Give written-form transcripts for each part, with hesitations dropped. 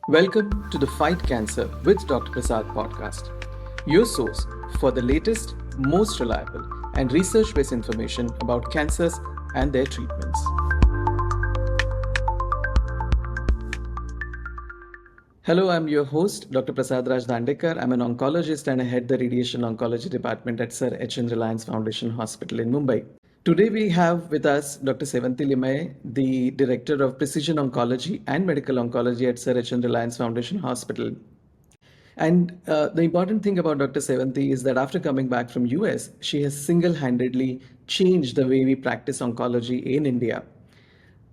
Welcome to the Fight Cancer with Dr. Prasad podcast, your source for the latest, most reliable, and research based information about cancers and their treatments. Hello, I'm your host, Dr. Prasad Dandekar. I'm an oncologist and I head the Radiation Oncology Department at Sir H. N. Reliance Foundation Hospital in Mumbai. Today we have with us Dr. Sewanti Limaye, the Director of Precision Oncology and Medical Oncology at Sir H. N. Reliance Foundation Hospital. And the important thing about Dr. Sewanti is that after coming back from US, she has single-handedly changed the way we practice oncology in India.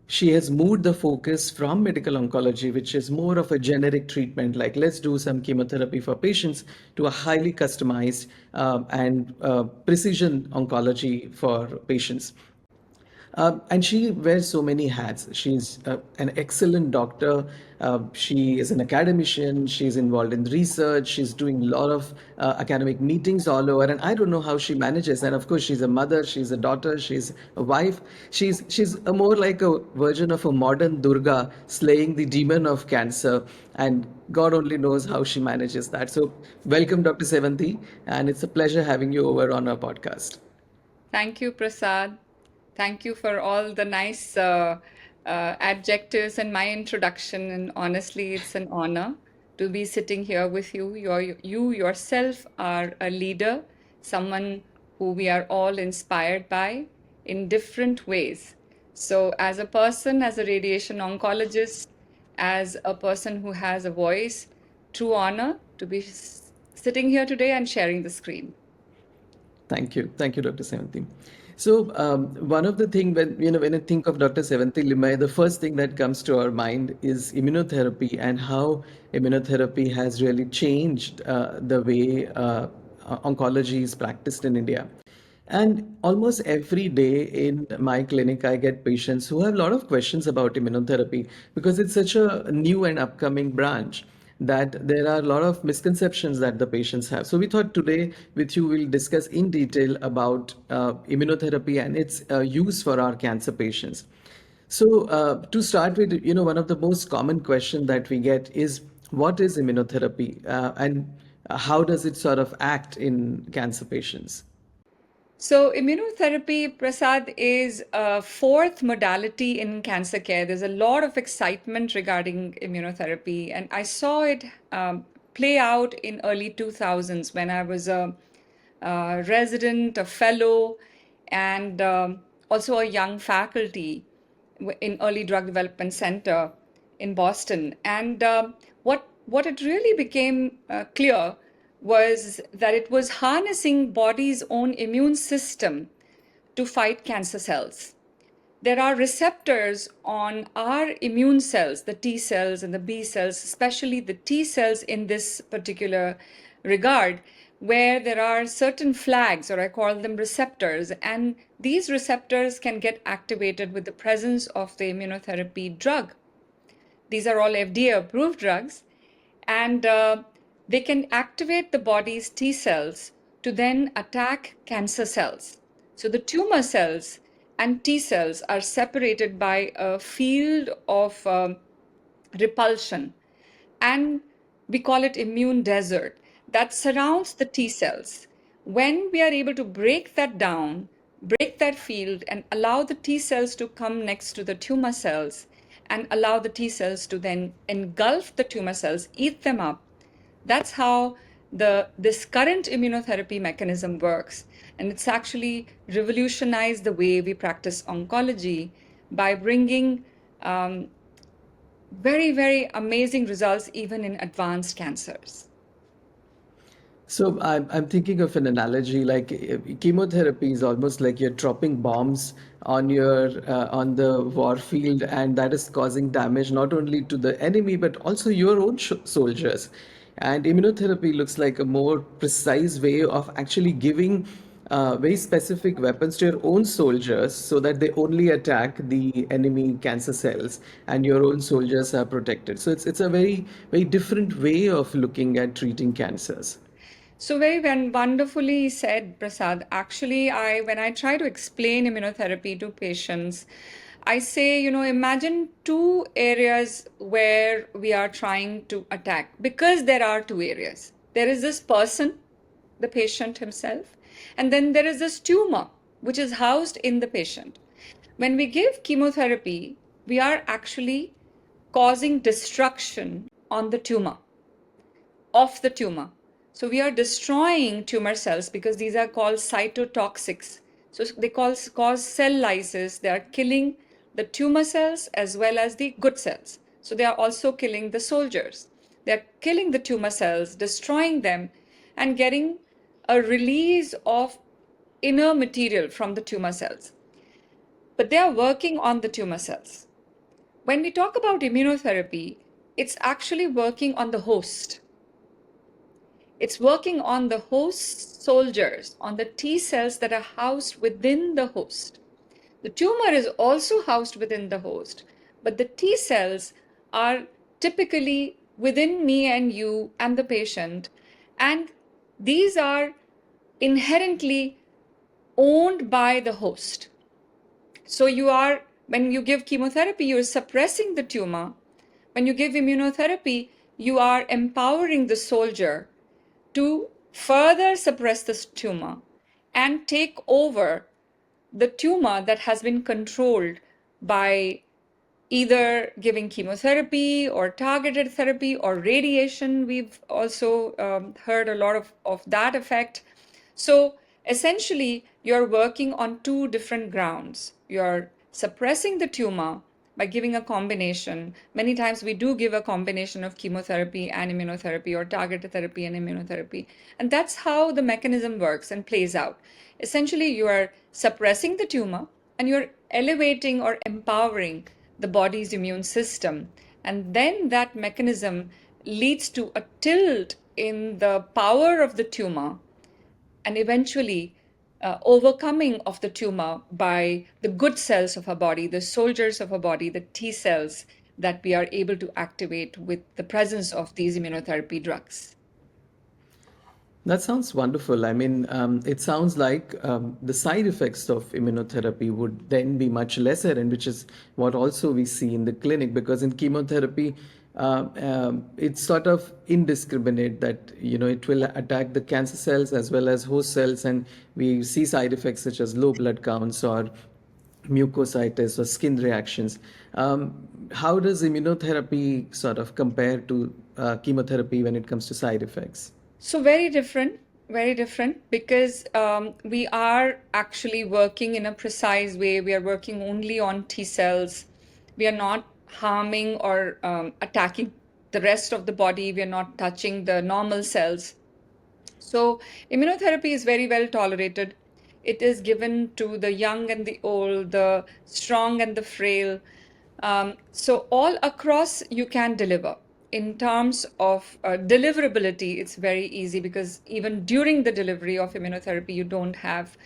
She has moved the focus from medical oncology, which is more of a generic treatment, like let's do some chemotherapy for patients, to a highly customized and precision oncology for patients. And she wears so many hats. She's an excellent doctor. She is an academician. She's involved in research. She's doing a lot of academic meetings all over. And I don't know how she manages. And of course, she's a mother. She's a daughter. She's a wife. She's a more like a version of a modern Durga slaying the demon of cancer. And God only knows how she manages that. So welcome, Dr. Sewanti. And it's a pleasure having you over on our podcast. Thank you, Prasad. Thank you for all the nice adjectives and my introduction. And honestly, it's an honor to be sitting here with you. You yourself are a leader, someone who we are all inspired by in different ways. So, as a person, as a radiation oncologist, as a person who has a voice, true honor to be sitting here today and sharing the screen. Thank you, Dr. Sewanti. So one of the things when I think of Dr. Sewanti Limaye, the first thing that comes to our mind is immunotherapy and how immunotherapy has really changed the way oncology is practiced in India. And almost every day in my clinic, I get patients who have a lot of questions about immunotherapy because it's such a new and upcoming branch that there are a lot of misconceptions that the patients have. So we thought today with you we'll discuss in detail about immunotherapy and its use for our cancer patients. So to start with, one of the most common questions that we get is what is immunotherapy and how does it sort of act in cancer patients? So, immunotherapy, Prasad, is a fourth modality in cancer care. There's a lot of excitement regarding immunotherapy, and I saw it play out in early 2000s when I was a resident, a fellow, and also a young faculty in Early Drug Development Center in Boston. And what it really became clear was that it was harnessing body's own immune system to fight cancer cells. There are receptors on our immune cells, the T cells and the B cells, especially the T cells in this particular regard, where there are certain flags, or I call them receptors, and these receptors can get activated with the presence of the immunotherapy drug. These are all FDA approved drugs, and they can activate the body's T cells to then attack cancer cells. So the tumor cells and T cells are separated by a field of repulsion, and we call it immune desert that surrounds the T cells. When we are able to break that down, break that field, and allow the T cells to come next to the tumor cells, and allow the T cells to then engulf the tumor cells, eat them up, that's how this current immunotherapy mechanism works. And it's actually revolutionized the way we practice oncology by bringing very, very amazing results even in advanced cancers. So I'm thinking of an analogy like chemotherapy is almost like you're dropping bombs on your on the war field, and that is causing damage not only to the enemy but also your own soldiers. And immunotherapy looks like a more precise way of actually giving very specific weapons to your own soldiers so that they only attack the enemy cancer cells and your own soldiers are protected. So it's a very different way of looking at treating cancers. So very wonderfully said, Prasad. Actually, when I try to explain immunotherapy to patients, I say, imagine two areas where we are trying to attack, because there are two areas. There is this person, the patient himself, and then there is this tumor, which is housed in the patient. When we give chemotherapy, we are actually causing destruction on the tumor, of the tumor. So we are destroying tumor cells because these are called cytotoxics. So they cause cell lysis. They are killing the tumor cells as well as the good cells. So they are also killing the soldiers. They are killing the tumor cells, destroying them, and getting a release of inner material from the tumor cells. But they are working on the tumor cells. When we talk about immunotherapy, it's actually working on the host. It's working on the host soldiers, on the T cells that are housed within the host. The tumor is also housed within the host, but the T cells are typically within me and you and the patient, and these are inherently owned by the host. So when you give chemotherapy, you're suppressing the tumor. When you give immunotherapy, you are empowering the soldier to further suppress this tumor and take over the tumor that has been controlled by either giving chemotherapy or targeted therapy or radiation. We've also heard a lot of that effect. So essentially, you're working on two different grounds. You're suppressing the tumor by giving a combination. Many times we do give a combination of chemotherapy and immunotherapy, or targeted therapy and immunotherapy. And that's how the mechanism works and plays out. Essentially, you are suppressing the tumor and you're elevating or empowering the body's immune system. And then that mechanism leads to a tilt in the power of the tumor, and eventually overcoming of the tumor by the good cells of our body, the soldiers of our body, the T cells that we are able to activate with the presence of these immunotherapy drugs. That sounds wonderful. I mean, it sounds like the side effects of immunotherapy would then be much lesser, and which is what also we see in the clinic, because in chemotherapy, it's sort of indiscriminate that, it will attack the cancer cells as well as host cells, and we see side effects such as low blood counts or mucositis or skin reactions. How does immunotherapy sort of compare to chemotherapy when it comes to side effects? So very different, because we are actually working in a precise way. We are working only on T cells. We are not harming or attacking the rest of the body. We are not touching the normal cells. So immunotherapy is very well tolerated. It is given to the young and the old, the strong and the frail. So all across you can deliver. In terms of deliverability, it's very easy, because even during the delivery of immunotherapy, you don't have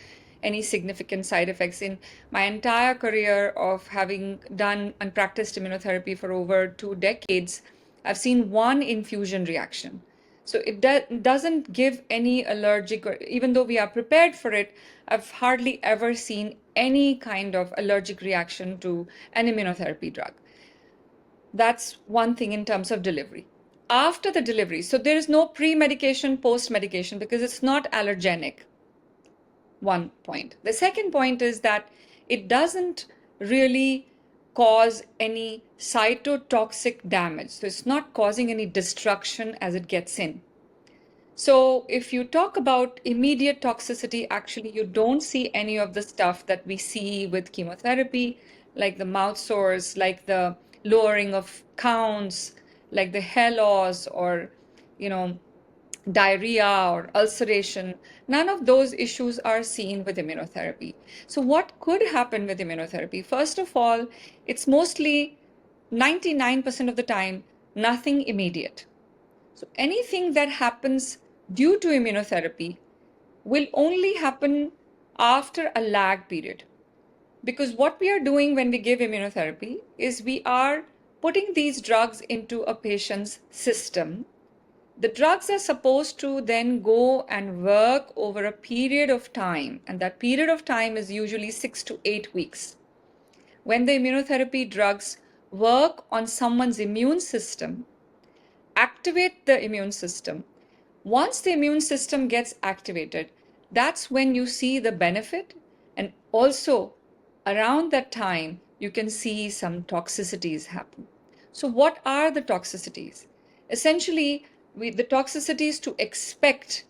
any significant side effects. In my entire career of having done and practiced immunotherapy for over 2 decades, I've seen one infusion reaction. So it doesn't give any allergic, or even though we are prepared for it, I've hardly ever seen any kind of allergic reaction to an immunotherapy drug. That's one thing in terms of delivery. After the delivery, so there is no pre-medication, post-medication, because it's not allergenic. One point. The second point is that it doesn't really cause any cytotoxic damage. So it's not causing any destruction as it gets in. So if you talk about immediate toxicity, actually you don't see any of the stuff that we see with chemotherapy, like the mouth sores, like the lowering of counts, like the hair loss, or diarrhea or ulceration. None of those issues are seen with immunotherapy. So what could happen with immunotherapy? First of all, it's mostly 99% of the time nothing immediate. So anything that happens due to immunotherapy will only happen after a lag period. Because what we are doing when we give immunotherapy is we are putting these drugs into a patient's system. The drugs are supposed to then go and work over a period of time, and that period of time is usually 6 to 8 weeks. when the immunotherapy drugs work on someone's immune system, activate the immune system. Once the immune system gets activated, that's when you see the benefit. And also, around that time, you can see some toxicities happen. So, what are the toxicities? Essentially, the toxicities to expect,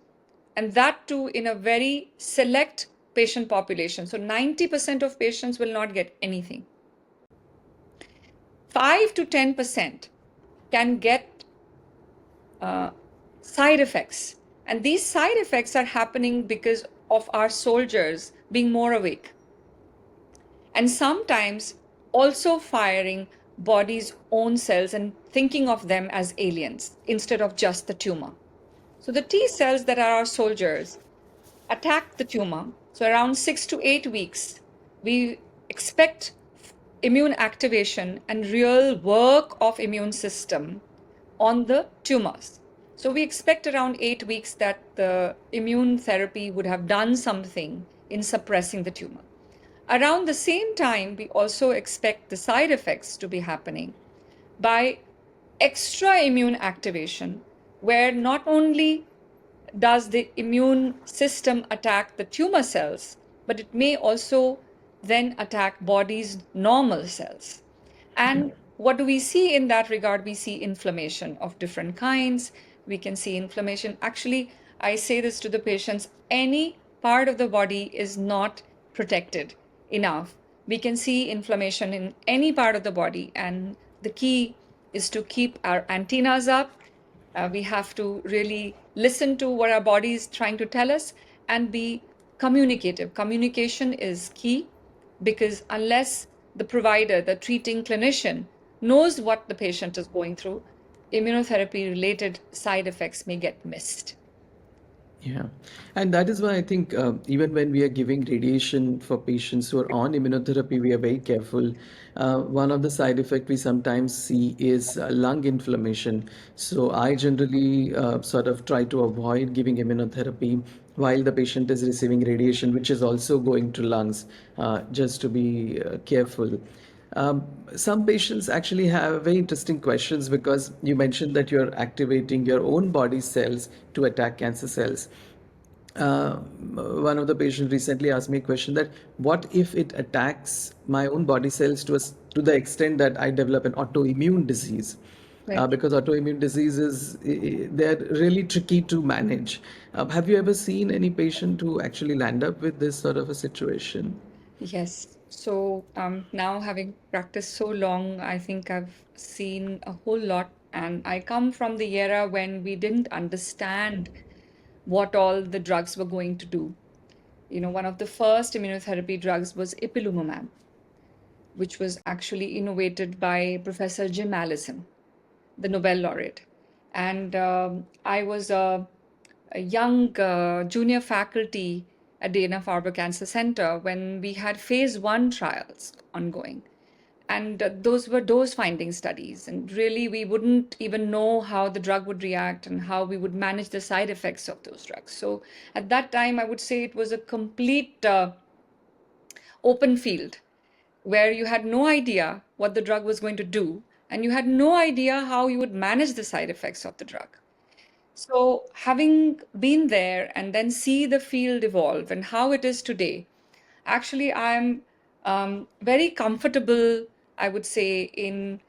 and that too in a very select patient population. So, 90% of patients will not get anything. 5 to 10% can get side effects. And these side effects are happening because of our soldiers being more awake. And sometimes also firing body's own cells and thinking of them as aliens instead of just the tumor. So the T cells that are our soldiers attack the tumor. So around 6 to 8 weeks, we expect immune activation and real work of immune system on the tumors. So we expect around 8 weeks that the immune therapy would have done something in suppressing the tumor. Around the same time, we also expect the side effects to be happening by extra immune activation, where not only does the immune system attack the tumor cells, but it may also then attack body's normal cells. And what do we see in that regard? We see inflammation of different kinds. We can see inflammation. Actually, I say this to the patients, any part of the body is not protected enough. We can see inflammation in any part of the body, and the key is to keep our antennas up. We have to really listen to what our body is trying to tell us and be communicative. Communication is key, because unless the provider, the treating clinician, knows what the patient is going through, immunotherapy related side effects may get missed. Yeah, and that is why I think even when we are giving radiation for patients who are on immunotherapy, we are very careful. One of the side effects we sometimes see is lung inflammation. So I generally sort of try to avoid giving immunotherapy while the patient is receiving radiation, which is also going to lungs, just to be careful. Some patients actually have very interesting questions because you mentioned that you're activating your own body cells to attack cancer cells. One of the patients recently asked me a question that what if it attacks my own body cells to the extent that I develop an autoimmune disease? Right. Because autoimmune diseases, they're really tricky to manage. Have you ever seen any patient who actually land up with this sort of a situation? Yes. So now, having practiced so long, I think I've seen a whole lot. And I come from the era when we didn't understand what all the drugs were going to do. One of the first immunotherapy drugs was ipilimumab, which was actually innovated by Professor Jim Allison, the Nobel laureate. And I was a young junior faculty at Dana-Farber Cancer Center when we had phase 1 trials ongoing. And those were dose finding studies. And really, we wouldn't even know how the drug would react and how we would manage the side effects of those drugs. So at that time, I would say it was a complete open field where you had no idea what the drug was going to do, and you had no idea how you would manage the side effects of the drug. So, having been there and then see the field evolve and how it is today, actually, I'm very comfortable, I would say, in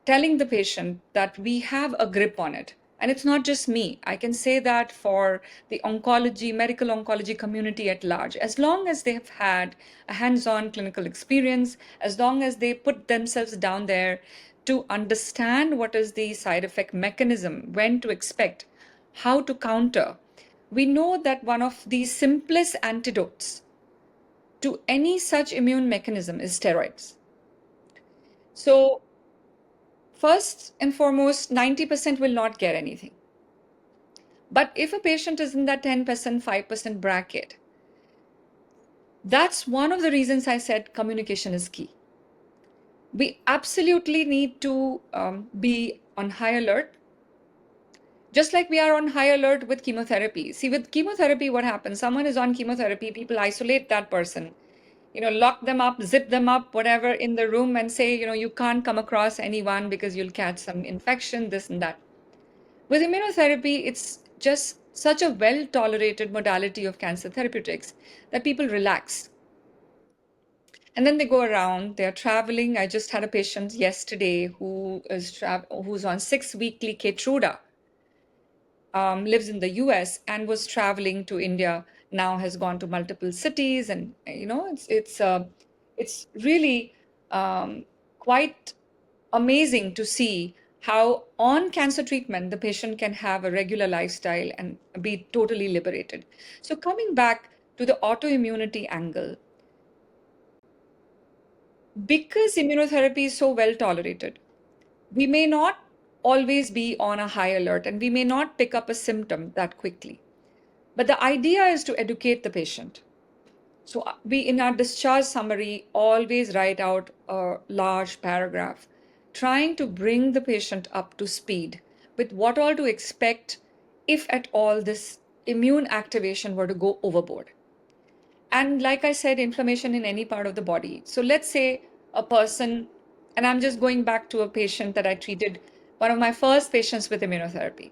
telling the patient that we have a grip on it. And it's not just me. I can say that for the oncology, medical oncology community at large. As long as they have had a hands-on clinical experience, as long as they put themselves down there to understand what is the side effect mechanism, when to expect, how to counter, we know that one of the simplest antidotes to any such immune mechanism is steroids. So, first and foremost, 90% will not get anything. But if a patient is in that 10%, 5% bracket, that's one of the reasons I said communication is key. We absolutely need to be on high alert, just like we are on high alert with chemotherapy. See, with chemotherapy, what happens? Someone is on chemotherapy, people isolate that person. lock them up, zip them up, whatever, in the room and say, you can't come across anyone because you'll catch some infection, this and that. With immunotherapy, it's just such a well tolerated modality of cancer therapeutics that people relax. And then they go around, they're traveling. I just had a patient yesterday who's on 6 weekly Keytruda, lives in the US and was traveling to India, now has gone to multiple cities. And, it's really quite amazing to see how on cancer treatment the patient can have a regular lifestyle and be totally liberated. So coming back to the autoimmunity angle, because immunotherapy is so well tolerated, we may not always be on a high alert and we may not pick up a symptom that quickly. But the idea is to educate the patient. So we, in our discharge summary, always write out a large paragraph trying to bring the patient up to speed with what all to expect if at all this immune activation were to go overboard. And like I said, inflammation in any part of the body. So let's say a person, and I'm just going back to a patient that I treated, one of my first patients with immunotherapy.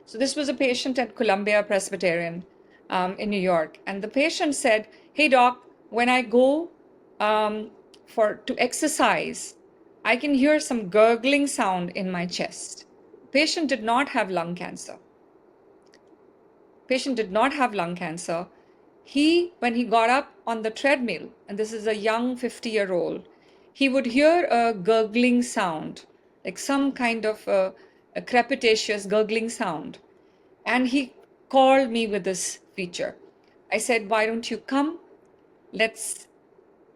So this was a patient at Columbia Presbyterian in New York. And the patient said, "Hey, doc, when I go to exercise, I can hear some gurgling sound in my chest." Patient did not have lung cancer. Patient did not have lung cancer. When he got up on the treadmill, and this is a young 50-year-old, he would hear a gurgling sound, like some kind of a crepitatious gurgling sound. And he called me with this feature. I said, "Why don't you come? Let's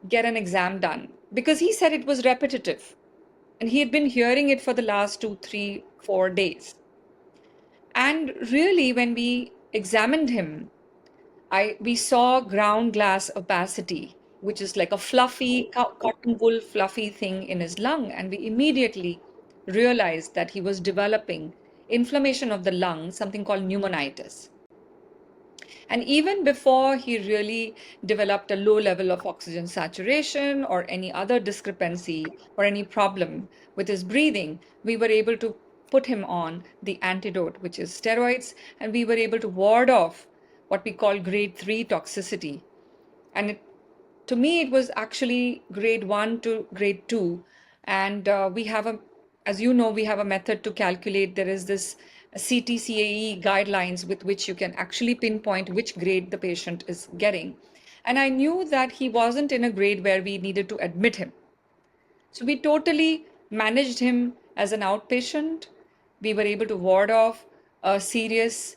get an exam done." Because he said it was repetitive. And he had been hearing it for the last 2, 3, 4 days. And really, when we examined him, we saw ground glass opacity, which is like a fluffy, cotton wool fluffy thing in his lung. And we immediately realized that he was developing inflammation of the lung, something called pneumonitis. And even before he really developed a low level of oxygen saturation or any other discrepancy or any problem with his breathing, we were able to put him on the antidote, which is steroids, and we were able to ward off what we call grade 3 toxicity. And to me, it was actually grade 1 to grade 2. And as you know, we have a method to calculate. There is this CTCAE guidelines with which you can actually pinpoint which grade the patient is getting. And I knew that he wasn't in a grade where we needed to admit him. So we totally managed him as an outpatient. We were able to ward off a serious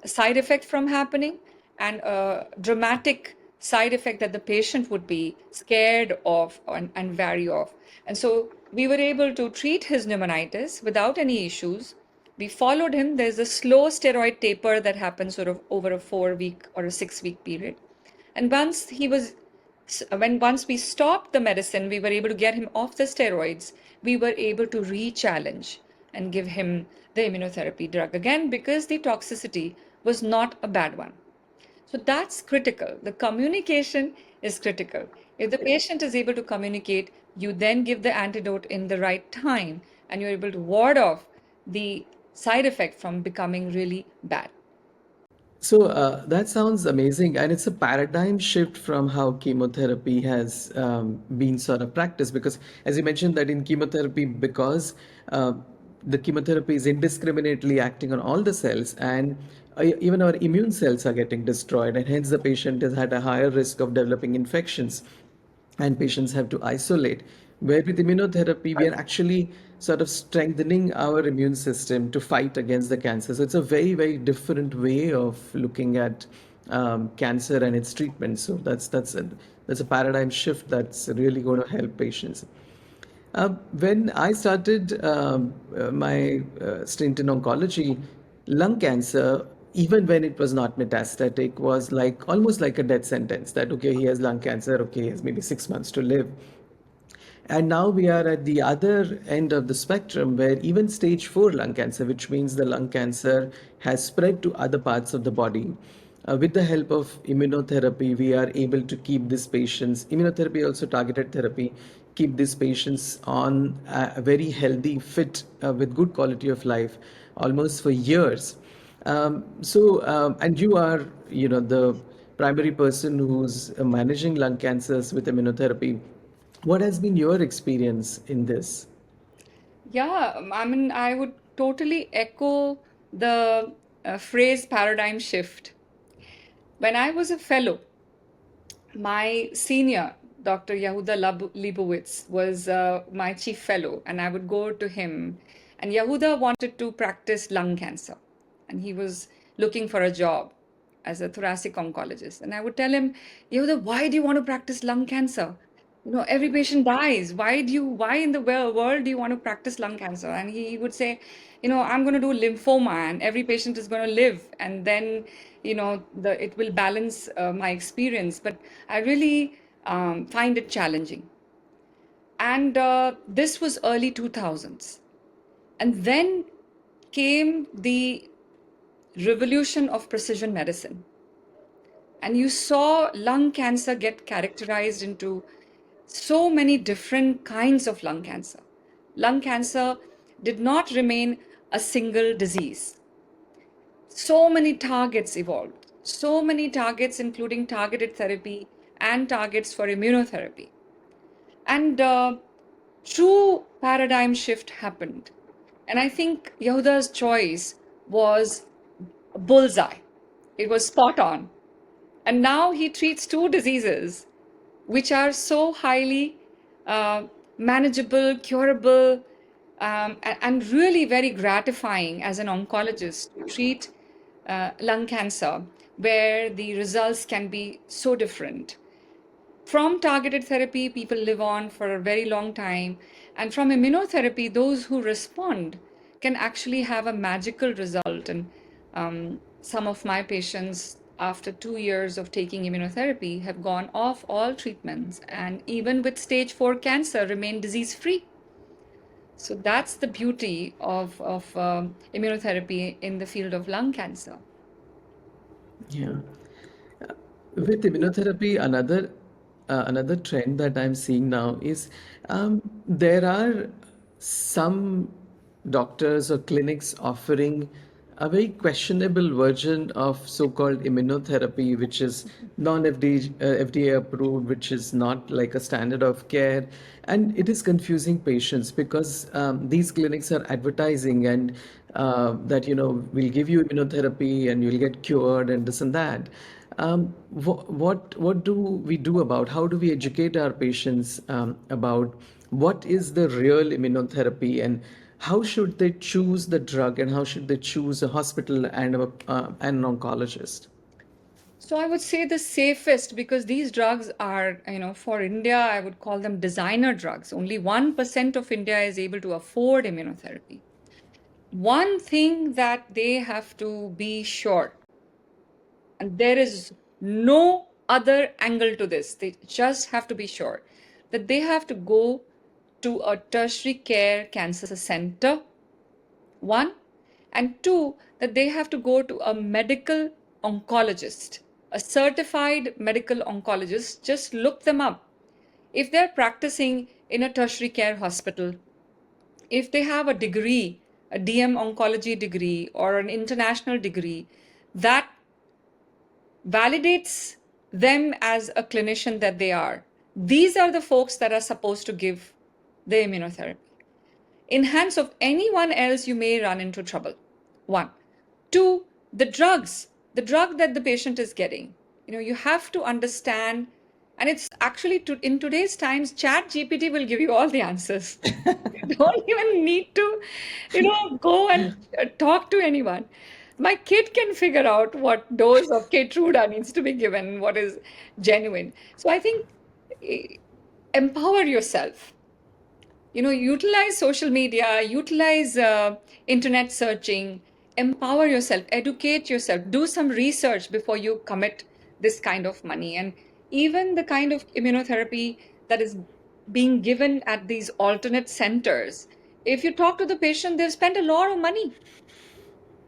side effect from happening and a dramatic side effect that the patient would be scared of and wary of. And so we were able to treat his pneumonitis without any issues. We followed him. There's a slow steroid taper that happens sort of over a 4-week or a 6-week period. And once we stopped the medicine, we were able to get him off the steroids. We were able to re-challenge and give him the immunotherapy drug again because the toxicity was not a bad one. So that's critical. The communication is critical. If the patient is able to communicate, you then give the antidote in the right time and you're able to ward off the side effect from becoming really bad. So that sounds amazing, and it's a paradigm shift from how chemotherapy has been sort of practiced. Because, as you mentioned, that in chemotherapy, because the chemotherapy is indiscriminately acting on all the cells, and even our immune cells are getting destroyed, and hence the patient has had a higher risk of developing infections and patients have to isolate. Where with immunotherapy, we are actually sort of strengthening our immune system to fight against the cancer. So it's a very, very different way of looking at cancer and its treatment. So that's a paradigm shift that's really going to help patients. When I started my stint in oncology, lung cancer, even when it was not metastatic, was like almost like a death sentence that, okay, he has lung cancer, okay, he has maybe 6 months to live. And now we are at the other end of the spectrum where even stage 4 lung cancer, which means the lung cancer has spread to other parts of the body, with the help of immunotherapy, we are able to keep these patients, immunotherapy also targeted therapy, keep these patients on a very healthy, fit, with good quality of life, almost for years. And you are, the primary person who's managing lung cancers with immunotherapy. What has been your experience in this? Yeah, I mean, I would totally echo the phrase paradigm shift. When I was a fellow, my senior, Dr. Yehuda Leibowitz, was my chief fellow, and I would go to him. And Yehuda wanted to practice lung cancer, and he was looking for a job as a thoracic oncologist. And I would tell him, Yehuda, why do you want to practice lung cancer? You know, every patient dies. Why in the world do you want to practice lung cancer? And he would say, I'm going to do lymphoma, and every patient is going to live, and then, it will balance my experience. But I really find it challenging. And this was early 2000s. And then came the revolution of precision medicine. And you saw lung cancer get characterized into so many different kinds of lung cancer. Lung cancer did not remain a single disease. So many targets evolved, so many targets, including targeted therapy and targets for immunotherapy. And true paradigm shift happened. And I think Yehuda's choice was a bullseye. It was spot on. And now he treats two diseases which are so highly uh, manageable, curable, and really very gratifying as an oncologist to treat lung cancer, where the results can be so different. From targeted therapy, people live on for a very long time. And from immunotherapy, those who respond can actually have a magical result. And some of my patients, after 2 years of taking immunotherapy, have gone off all treatments and even with stage 4 cancer remain disease free. So that's the beauty of immunotherapy in the field of lung cancer. Yeah. With immunotherapy, another trend that I'm seeing now is there are some doctors or clinics offering a very questionable version of so-called immunotherapy, which is non-FDA approved, which is not like a standard of care, and it is confusing patients because these clinics are advertising and that we'll give you immunotherapy and you'll get cured and this and that. What do we do about? How do we educate our patients about what is the real immunotherapy and how should they choose the drug and how should they choose a hospital and an oncologist? So I would say the safest, because these drugs are, for India, I would call them designer drugs. Only 1% of India is able to afford immunotherapy. One thing that they have to be sure, and there is no other angle to this, they just have to be sure that they have to go to a tertiary care cancer center, one, and two, that they have to go to a medical oncologist, a certified medical oncologist. Just look them up. If they're practicing in a tertiary care hospital, if they have a degree, a DM oncology degree or an international degree, that validates them as a clinician that they are. These are the folks that are supposed to give the immunotherapy. In hands of anyone else, you may run into trouble. One. Two, the drug that the patient is getting. You have to understand, and it's actually in today's times, Chat GPT will give you all the answers. You don't even need to, go and talk to anyone. My kid can figure out what dose of Keytruda needs to be given, what is genuine. So I think eh, empower yourself. Utilize social media, utilize internet searching, empower yourself, educate yourself, do some research before you commit this kind of money. And even the kind of immunotherapy that is being given at these alternate centers, if you talk to the patient, they've spent a lot of money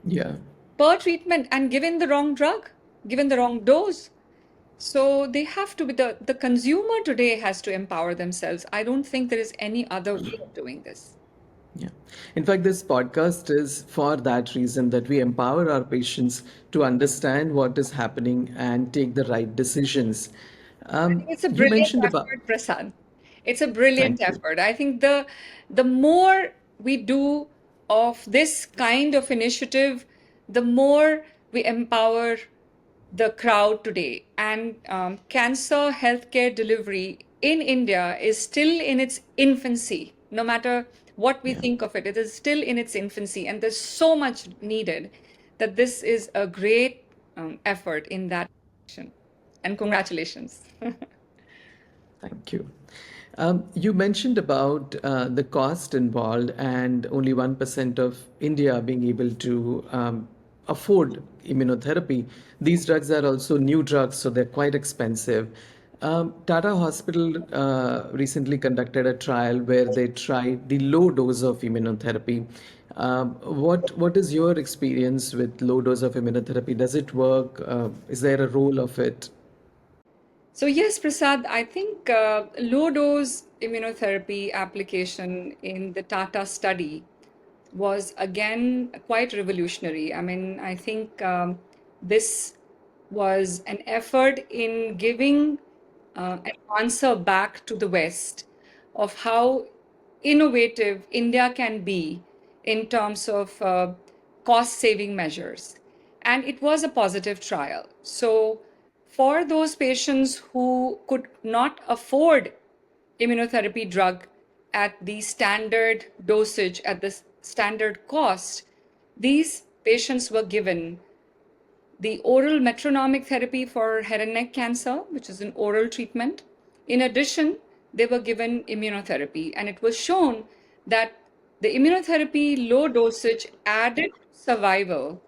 Yeah. per treatment and given the wrong drug. given the wrong dose. So they have to be the consumer today has to empower themselves. I don't think there is any other way of doing this. Yeah. In fact, this podcast is for that reason that we empower our patients to understand what is happening and take the right decisions. I think it's a You brilliant mentioned about, effort, Prasad. It's a brilliant thank you. effort. I think the more we do of this kind of initiative, the more we empower the crowd today. And cancer healthcare delivery in India is still in its infancy. No matter what we Yeah. think of it, it is still in its infancy, and there's so much needed that this is a great effort in that direction. And congratulations. Thank you. You mentioned about the cost involved and only 1% of India being able to afford immunotherapy. These drugs are also new drugs, so they're quite expensive. Tata Hospital recently conducted a trial where they tried the low dose of immunotherapy. What is your experience with low dose of immunotherapy? Does it work? Is there a role of it? So yes, Prasad, I think low dose immunotherapy application in the Tata study was again quite revolutionary. I mean, I think this was an effort in giving an answer back to the West of how innovative India can be in terms of cost saving measures. And it was a positive trial. So, for those patients who could not afford immunotherapy drug at the standard dosage, at the standard cost, these patients were given the oral metronomic therapy for head and neck cancer, which is an oral treatment. In addition, they were given immunotherapy, and it was shown that the immunotherapy low dosage added survival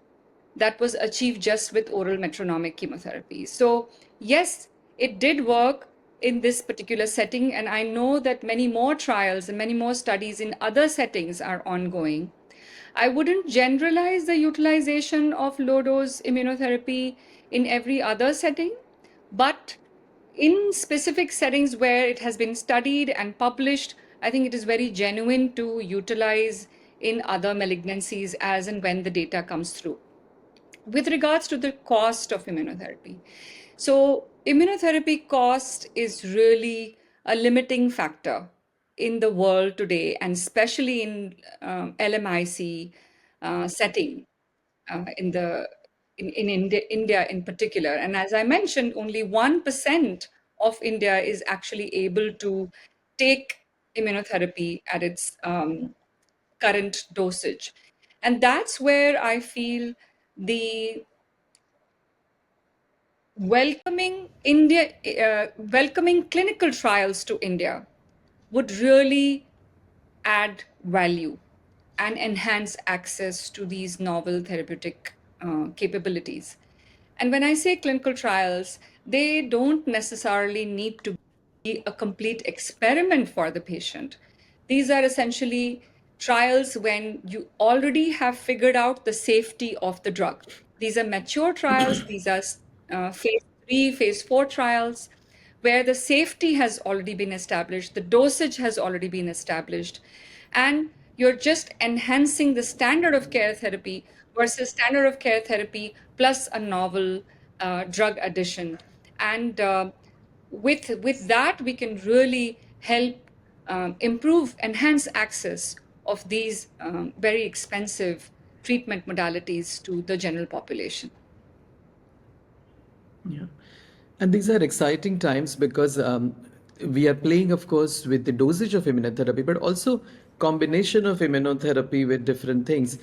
that was achieved just with oral metronomic chemotherapy. So, yes, it did work in this particular setting, and I know that many more trials and many more studies in other settings are ongoing. I wouldn't generalize the utilization of low dose immunotherapy in every other setting, but in specific settings where it has been studied and published, I think it is very genuine to utilize in other malignancies as and when the data comes through. With regards to the cost of immunotherapy, so immunotherapy cost is really a limiting factor in the world today, and especially in LMIC setting in India in particular. And as I mentioned, only 1% of India is actually able to take immunotherapy at its current dosage. And that's where I feel the welcoming clinical trials to India would really add value and enhance access to these novel therapeutic capabilities. And when I say clinical trials, they don't necessarily need to be a complete experiment for the patient. These are essentially trials when you already have figured out the safety of the drug. These are mature trials, these are phase 3, phase 4 trials, where the safety has already been established, the dosage has already been established, and you're just enhancing the standard of care therapy versus standard of care therapy plus a novel drug addition. And with that, we can really help improve, enhance access of these very expensive treatment modalities to the general population. Yeah. And these are exciting times because we are playing, of course, with the dosage of immunotherapy, but also combination of immunotherapy with different things.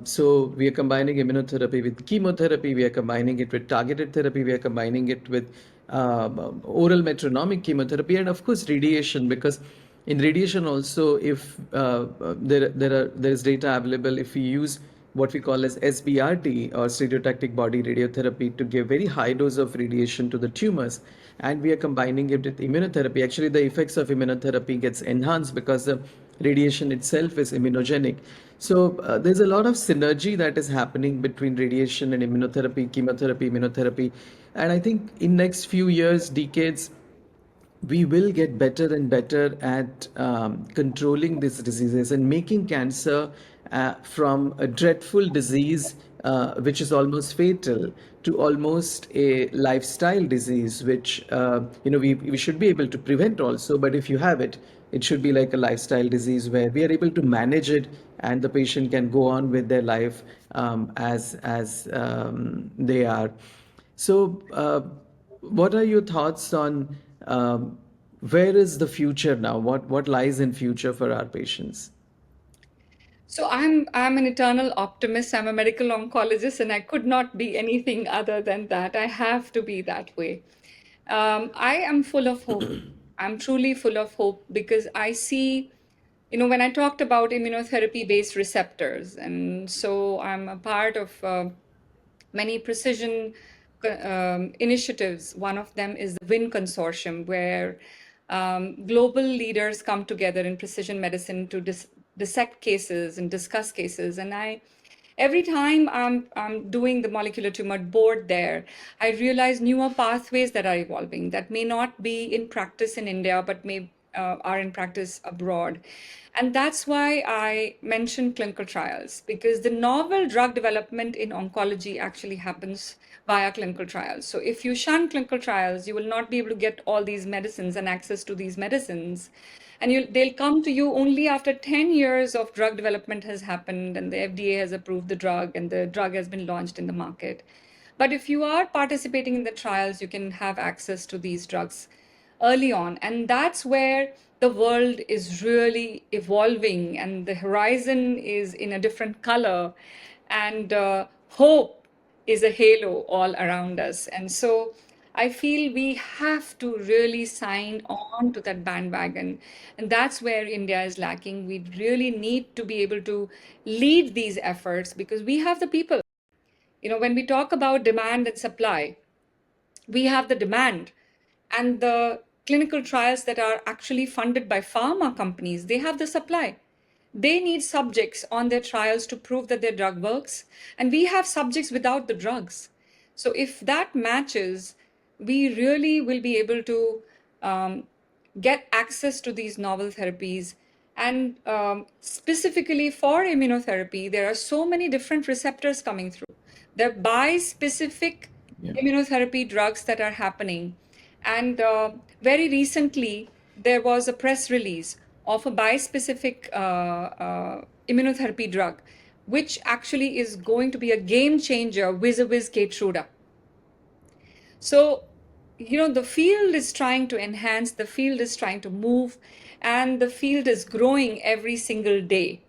So we are combining immunotherapy with chemotherapy, we are combining it with targeted therapy, we are combining it with oral metronomic chemotherapy, and of course radiation. Because in radiation also, if there is data available, if we use what we call as SBRT or stereotactic body radiotherapy to give very high dose of radiation to the tumors, and we are combining it with immunotherapy. Actually, the effects of immunotherapy gets enhanced because the radiation itself is immunogenic. So there's a lot of synergy that is happening between radiation and immunotherapy, chemotherapy, immunotherapy, and I think in next few years, decades, we will get better and better at controlling these diseases and making cancer from a dreadful disease which is almost fatal to almost a lifestyle disease which we should be able to prevent also, but if you have it, it should be like a lifestyle disease where we are able to manage it and the patient can go on with their life as they are. So, what are your thoughts on where is the future now? What lies in future for our patients? So I'm an eternal optimist. I'm a medical oncologist, and I could not be anything other than that. I have to be that way. I am full of hope. I'm truly full of hope because I see, when I talked about immunotherapy-based receptors, and so I'm a part of many precision initiatives. One of them is the WIN consortium, where global leaders come together in precision medicine to dissect cases and discuss cases. And every time I'm doing the molecular tumor board there, I realize newer pathways that are evolving that may not be in practice in India, but may are in practice abroad. And that's why I mentioned clinical trials, because the novel drug development in oncology actually happens via clinical trials. So if you shun clinical trials, you will not be able to get all these medicines and access to these medicines. And they'll come to you only after 10 years of drug development has happened and the FDA has approved the drug and the drug has been launched in the market. But if you are participating in the trials, you can have access to these drugs early on. And that's where the world is really evolving and the horizon is in a different color. And hope is a halo all around us. And so I feel we have to really sign on to that bandwagon. And that's where India is lacking. We really need to be able to lead these efforts because we have the people. When we talk about demand and supply, we have the demand, and the clinical trials that are actually funded by pharma companies, they have the supply. They need subjects on their trials to prove that their drug works, and we have subjects without the drugs. So if that matches, we really will be able to um, get access to these novel therapies. And specifically for immunotherapy, there are so many different receptors coming through. There are bispecific Yeah. immunotherapy drugs that are happening. And very recently, there was a press release of a bispecific immunotherapy drug, which actually is going to be a game changer vis-a-vis Keytruda. So, the field is trying to enhance, the field is trying to move, and the field is growing every single day.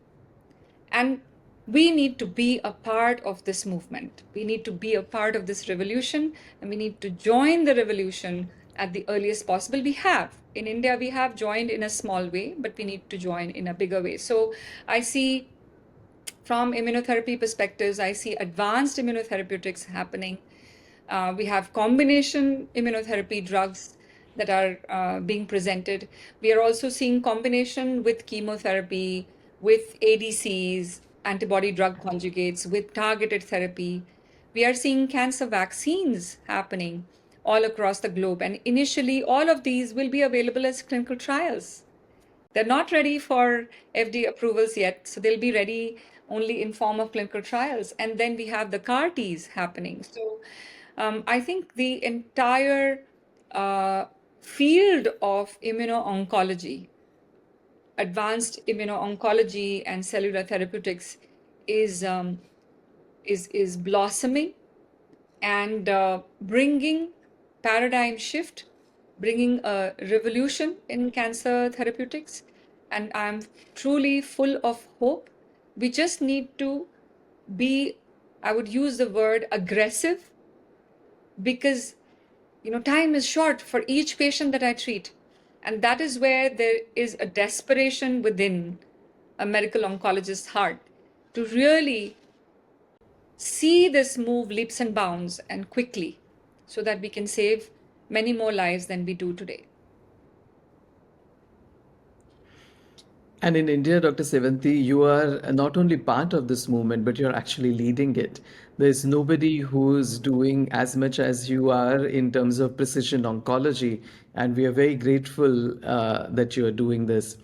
And we need to be a part of this movement. We need to be a part of this revolution, and we need to join the revolution at the earliest possible. We have. In India, we have joined in a small way, but we need to join in a bigger way. So I see from immunotherapy perspectives, I see advanced immunotherapeutics happening. We have combination immunotherapy drugs that are being presented. We are also seeing combination with chemotherapy, with ADCs, antibody drug conjugates, with targeted therapy. We are seeing cancer vaccines happening all across the globe. And initially, all of these will be available as clinical trials. They're not ready for FDA approvals yet, so they'll be ready only in form of clinical trials. And then we have the CAR Ts happening. So I think the entire field of immuno-oncology, advanced immuno-oncology and cellular therapeutics is blossoming and bringing paradigm shift, bringing a revolution in cancer therapeutics. And I'm truly full of hope. We just need to be, I would use the word aggressive, because time is short for each patient that I treat. And that is where there is a desperation within a medical oncologist's heart to really see this move leaps and bounds and quickly so that we can save many more lives than we do today. And in India, Dr. Sevanti, you are not only part of this movement, but you're actually leading it. There's nobody who's doing as much as you are in terms of precision oncology, and we are very grateful that you are doing this.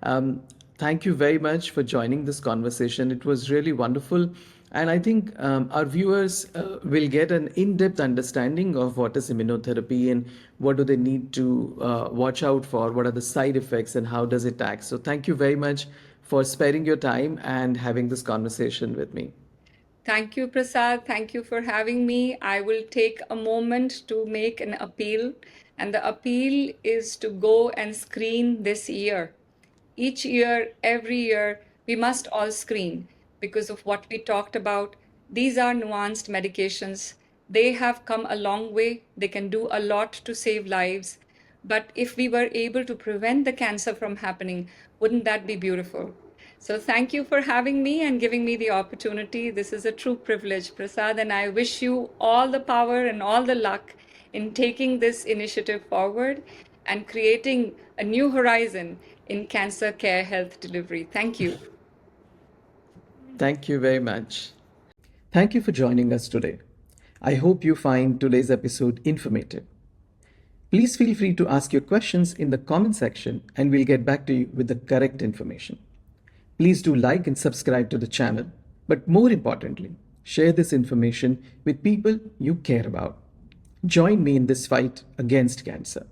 Um, Thank you very much for joining this conversation. It was really wonderful. And I think our viewers will get an in-depth understanding of what is immunotherapy and what do they need to watch out for, what are the side effects and how does it act. So thank you very much for sparing your time and having this conversation with me. Thank you, Prasad. Thank you for having me. I will take a moment to make an appeal, and the appeal is to go and screen this year. Each year, every year, we must all screen because of what we talked about. These are nuanced medications. They have come a long way. They can do a lot to save lives. But if we were able to prevent the cancer from happening, wouldn't that be beautiful? So thank you for having me and giving me the opportunity. This is a true privilege, Prasad, and I wish you all the power and all the luck in taking this initiative forward and creating a new horizon in cancer care health delivery. Thank you. Thank you very much. Thank you for joining us today. I hope you find today's episode informative. Please feel free to ask your questions in the comment section and we'll get back to you with the correct information. Please do like and subscribe to the channel, but more importantly, share this information with people you care about. Join me in this fight against cancer.